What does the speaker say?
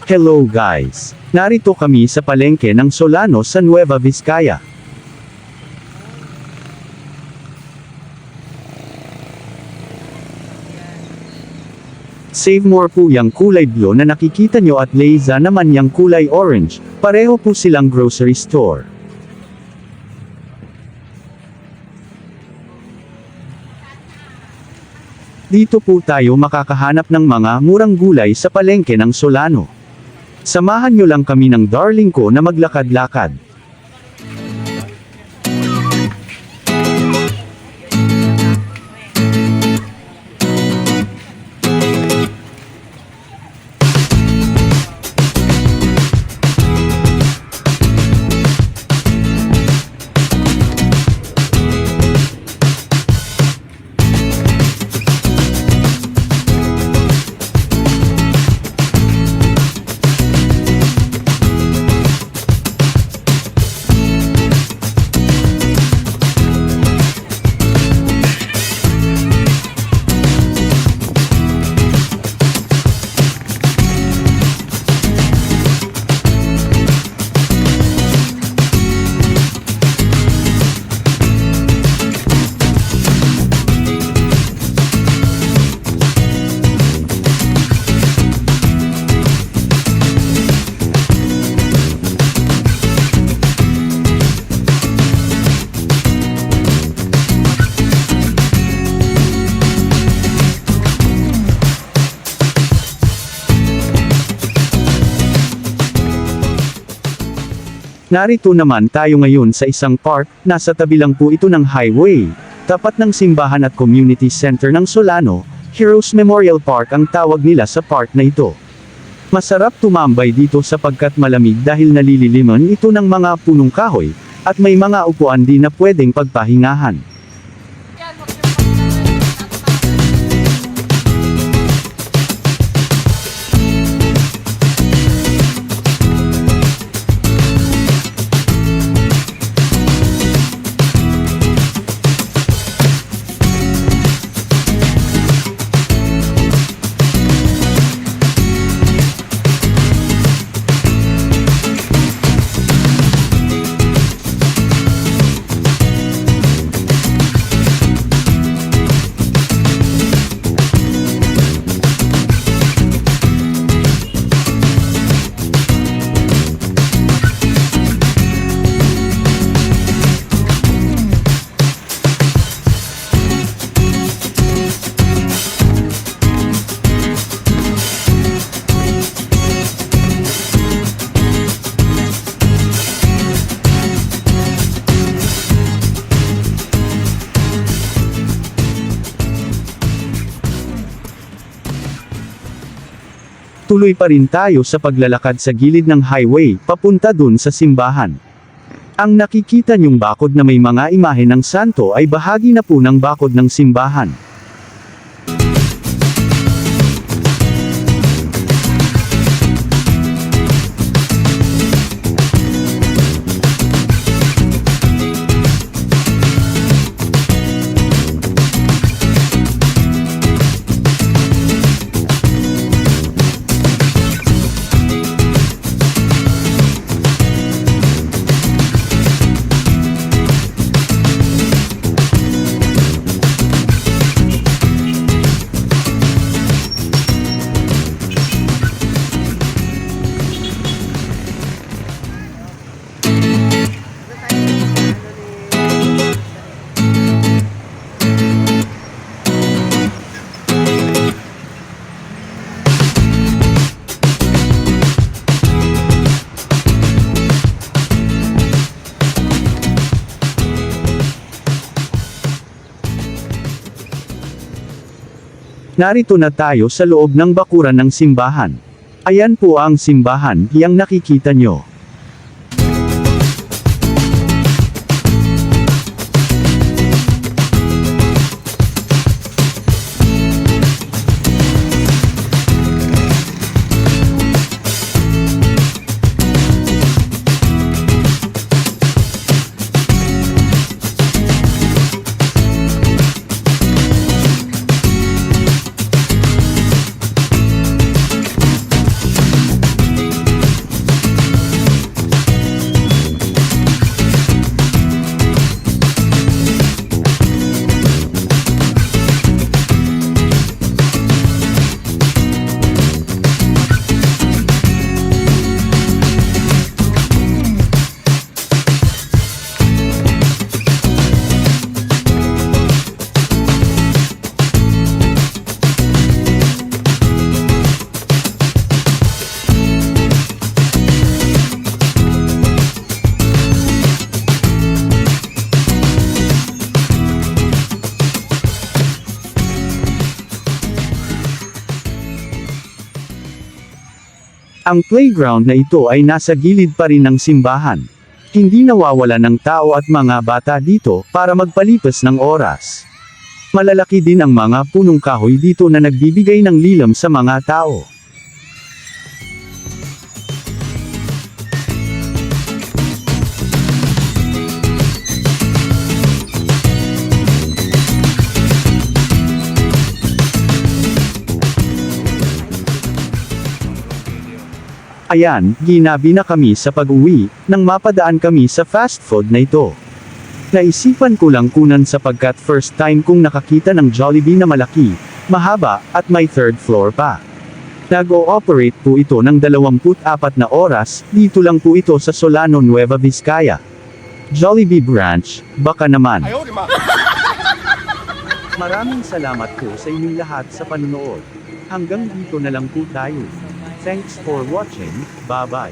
Hello guys! Narito kami sa palengke ng Solano sa Nueva Vizcaya. Save more po yung kulay blue na nakikita nyo at Leza naman yung kulay orange, pareho po silang grocery store. Dito po tayo makakahanap ng mga murang gulay sa palengke ng Solano. Samahan nyo lang kami ng darling ko na maglakad-lakad. Narito naman tayo ngayon sa isang park, nasa tabi lang po ito ng highway, tapat ng simbahan at community center ng Solano, Heroes Memorial Park ang tawag nila sa park na ito. Masarap tumambay dito sapagkat malamig dahil nalililiman ito ng mga punong kahoy, at may mga upuan din na pwedeng pagpahingahan. Tuloy pa rin tayo sa paglalakad sa gilid ng highway, papunta dun sa simbahan. Ang nakikita nyong bakod na may mga imahe ng santo ay bahagi na po ng bakod ng simbahan. Narito na tayo sa loob ng bakuran ng simbahan. Ayan po ang simbahan, yang nakikita nyo. Ang playground na ito ay nasa gilid pa rin ng simbahan. Hindi nawawala ng tao at mga bata dito para magpalipas ng oras. Malalaki din ang mga punong kahoy dito na nagbibigay ng lilam sa mga tao. Ayan, ginabi na kami sa pag-uwi, nang mapadaan kami sa fast food na ito. Naisipan ko lang kunan sapagkat first time kong nakakita ng Jollibee na malaki, mahaba, at may third floor pa. Nag-ooperate po ito ng 24 na oras, dito lang po ito sa Solano, Nueva Vizcaya. Jollibee branch, baka naman. Maraming salamat po sa inyong lahat sa panunood. Hanggang dito na lang po tayo. Thanks for watching, bye-bye.